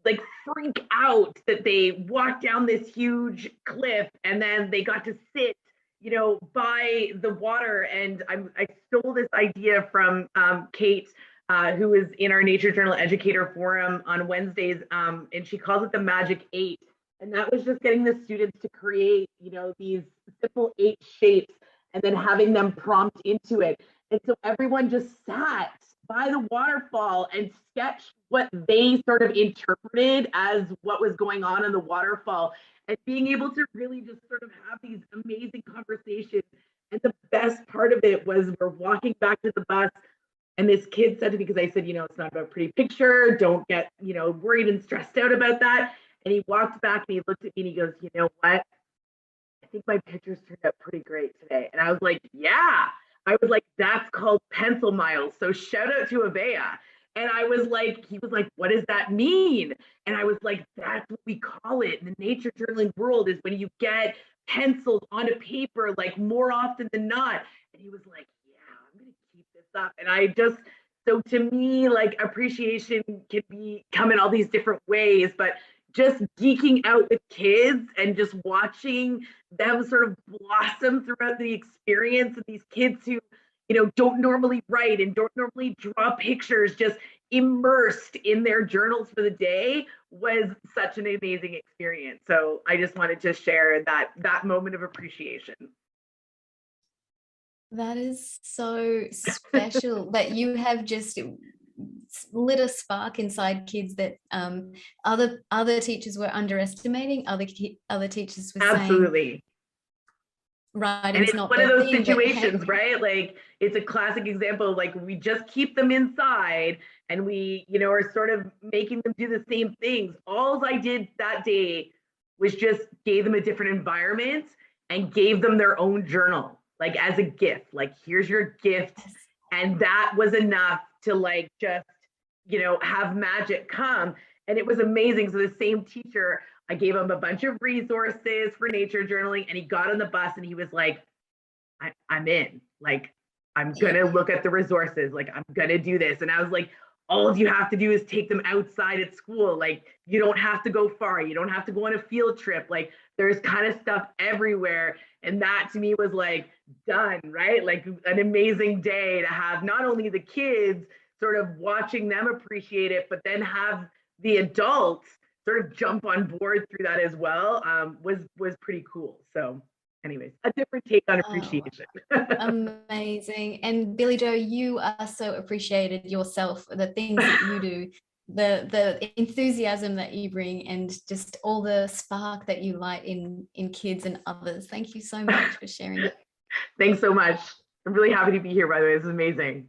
like freak out that they walked down this huge cliff and then they got to sit, you know, by the water. And I stole this idea from Kate, who is in our Nature Journal Educator Forum on Wednesdays, and she calls it the Magic 8. And that was just getting the students to create, you know, these simple 8 shapes and then having them prompt into it. And so everyone just sat by the waterfall and sketched what they sort of interpreted as what was going on in the waterfall, and being able to really just sort of have these amazing conversations. And the best part of it was we're walking back to the bus, and this kid said to me, because I said, you know, it's not about a pretty picture, don't get, you know, worried and stressed out about that. And he walked back and he looked at me and he goes, you know what? I think my pictures turned out pretty great today. And I was like, yeah. I was like, that's called pencil miles. So shout out to Avea. And I was like, he was like, what does that mean? And I was like, that's what we call it in the nature journaling world, is when you get pencils onto paper, like more often than not. And he was like, yeah, I'm going to keep this up. And I just, so to me, like appreciation can come in all these different ways, but just geeking out with kids and just watching them sort of blossom throughout the experience of these kids who, you know, don't normally write and don't normally draw pictures, just immersed in their journals for the day, was such an amazing experience. So I just wanted to share that moment of appreciation. That is so special that you have just lit a spark inside kids that other teachers were underestimating. Other teachers were absolutely saying, right, and it's not one of those thing, situations, right? Like it's a classic example of like we just keep them inside and we, you know, are sort of making them do the same things. All I did that day was just gave them a different environment and gave them their own journal, like as a gift, like here's your gift. And that was enough to like just, you know, have magic come. And it was amazing. So the same teacher, I gave him a bunch of resources for nature journaling, and he got on the bus and he was like, I'm in, like, I'm gonna look at the resources, like I'm gonna do this. And I was like, all of you have to do is take them outside at school. Like you don't have to go far. You don't have to go on a field trip. Like there's kind of stuff everywhere. And that to me was like done, right? Like an amazing day to have not only the kids sort of watching them appreciate it, but then have the adults sort of jump on board through that as well, was pretty cool. So anyways, a different take on appreciation. Amazing. And Billie Jo, you are so appreciated yourself, the things that you do, the enthusiasm that you bring, and just all the spark that you light in kids and others. Thank you so much for sharing. Thanks so much. I'm really happy to be here, by the way. This is amazing.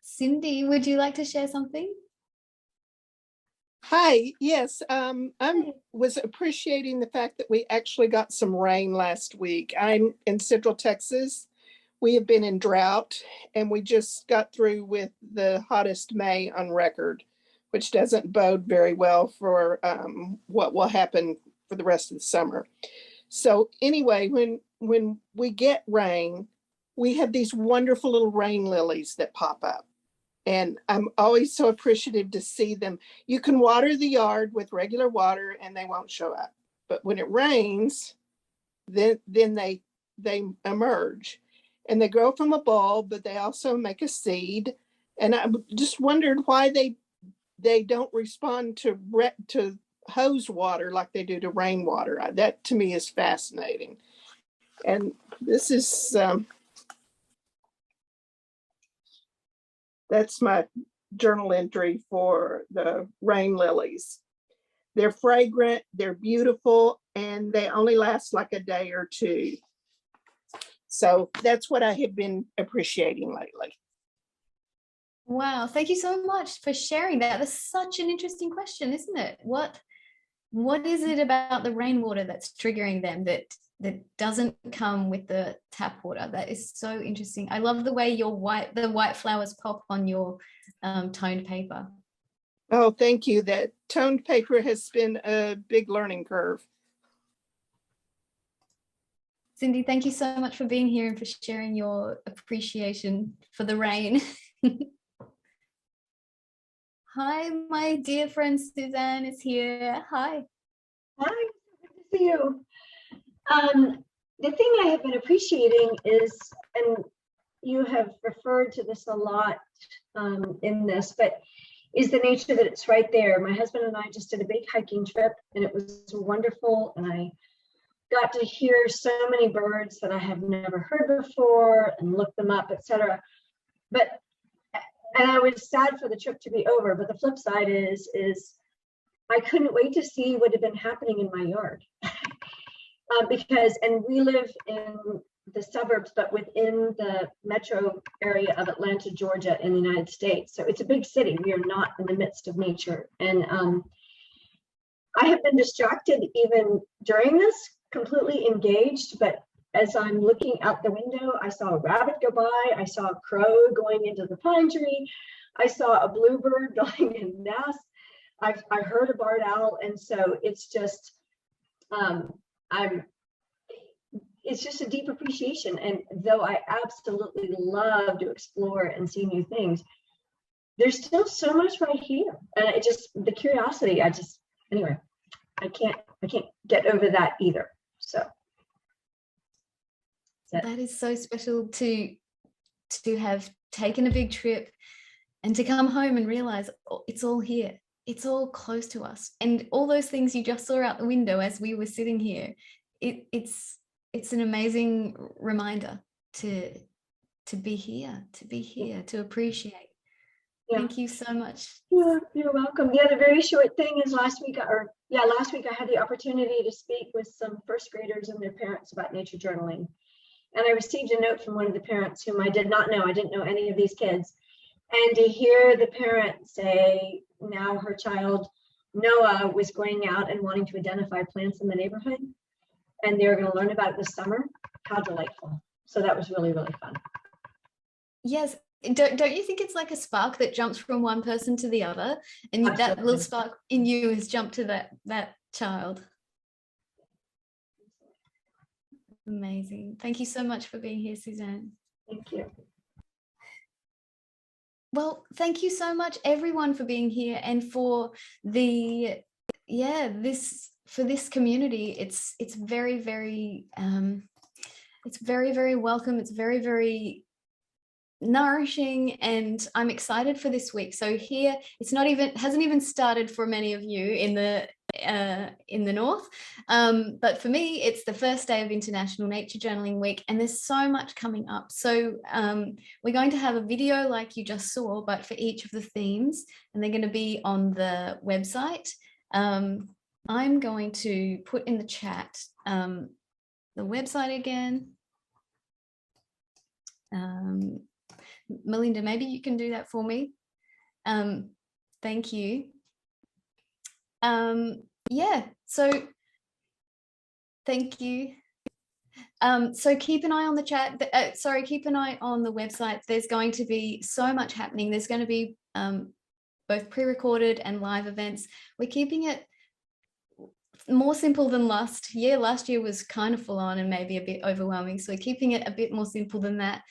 Cindy, would you like to share something? Hi, yes, I was appreciating the fact that we actually got some rain last week. I'm in Central Texas. We have been in drought, and we just got through with the hottest May on record, which doesn't bode very well for what will happen for the rest of the summer. So anyway, when we get rain, we have these wonderful little rain lilies that pop up. And I'm always so appreciative to see them. You can water the yard with regular water and they won't show up. But when it rains, then they emerge. And they grow from a bulb, but they also make a seed. And I just wondered why they don't respond to hose water like they do to rainwater. That to me is fascinating. And this is... that's my journal entry for the rain lilies. They're fragrant, they're beautiful, and they only last like a day or two. So that's what I have been appreciating lately. Wow, thank you so much for sharing that. That's such an interesting question, isn't it? What what is it about the rainwater that's triggering them that doesn't come with the tap water? That is so interesting. I love the way the white flowers pop on your toned paper. Oh, thank you. That toned paper has been a big learning curve. Cindy, thank you so much for being here and for sharing your appreciation for the rain. Hi, my dear friend Suzanne is here. Hi. Hi, good to see you. The thing I have been appreciating is, and you have referred to this a lot in this, but is the nature that it's right there. My husband and I just did a big hiking trip and it was wonderful. And I got to hear so many birds that I have never heard before and look them up, etc. And I was sad for the trip to be over, but the flip side is I couldn't wait to see what had been happening in my yard. And we live in the suburbs, but within the metro area of Atlanta, Georgia in the United States. So it's a big city. We are not in the midst of nature. And I have been distracted even during this, completely engaged, but as I'm looking out the window, I saw a rabbit go by, I saw a crow going into the pine tree, I saw a bluebird going in nest, I heard a barred owl, and so it's just, it's just a deep appreciation. And though I absolutely love to explore and see new things, there's still so much right here, and it just, the curiosity, anyway, I can't get over that either. So that is so special to have taken a big trip and to come home and realize it's all here. It's all close to us. And all those things you just saw out the window as we were sitting here, it's an amazing reminder to be here, to appreciate. Yeah. Thank you so much. Yeah, you're welcome. The other very short thing is last week I had the opportunity to speak with some first graders and their parents about nature journaling. And I received a note from one of the parents whom I did not know. I didn't know any of these kids. And to hear the parent say now her child, Noah, was going out and wanting to identify plants in the neighborhood, and they were going to learn about it this summer, how delightful. So that was really, really fun. Yes. Don't you think it's like a spark that jumps from one person to the other, and that little spark in you has jumped to that child? Amazing. Thank you so much for being here, Suzanne. Thank you. Well, thank you so much, everyone, for being here and for this community. It's very, very very welcome. It's very, very nourishing, and I'm excited for this week. So here, hasn't even started for many of you in the north, but for me it's the first day of International Nature Journaling Week, and there's so much coming up. So we're going to have a video like you just saw, but for each of the themes, and they're going to be on the website. I'm going to put in the chat the website again. Melinda, maybe you can do that for me. Thank you. Yeah, so thank you. So keep an eye on the chat, keep an eye on the website. There's going to be so much happening. There's going to be both pre-recorded and live events. We're keeping it more simple than last year. Last year was kind of full on and maybe a bit overwhelming, so we're keeping it a bit more simple than that.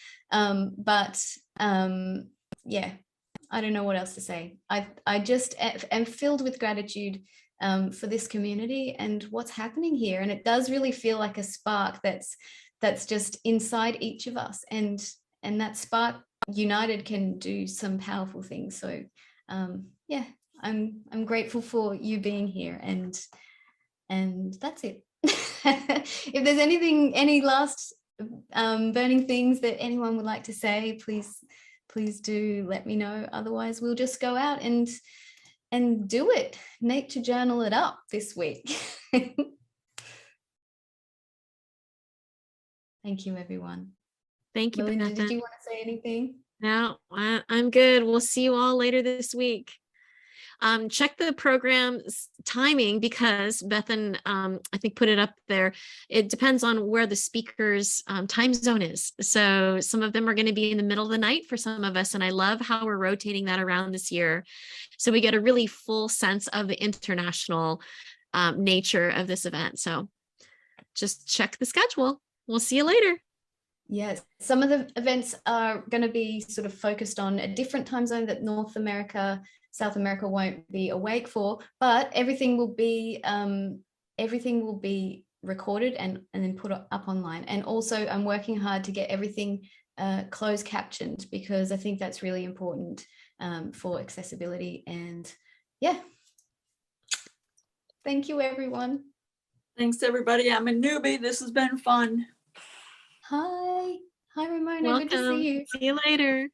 Yeah, I don't know what else to say. I just am filled with gratitude for this community and what's happening here, and it does really feel like a spark that's just inside each of us, and that spark united can do some powerful things. So yeah, I'm grateful for you being here, and that's it. If there's any last burning things that anyone would like to say, please do let me know. Otherwise, we'll just go out and do it. Nature journal it up this week. Thank you, everyone. Thank you, Melinda, Bernadette. did you want to say anything? No, I'm good. We'll see you all later this week. check the program's timing, because Bethan, I think, put it up there. It depends on where the speaker's time zone is. So some of them are going to be in the middle of the night for some of us. And I love how we're rotating that around this year. So we get a really full sense of the international nature of this event. So just check the schedule. We'll see you later. Yes, some of the events are going to be sort of focused on a different time zone that North America, South America won't be awake for, but everything will be recorded and then put up online. And also I'm working hard to get everything closed captioned, because I think that's really important for accessibility. And yeah, thank you, everyone. Thanks, everybody. I'm a newbie. This has been fun. Hi. Hi, Ramona. Welcome. Good to see you. See you later.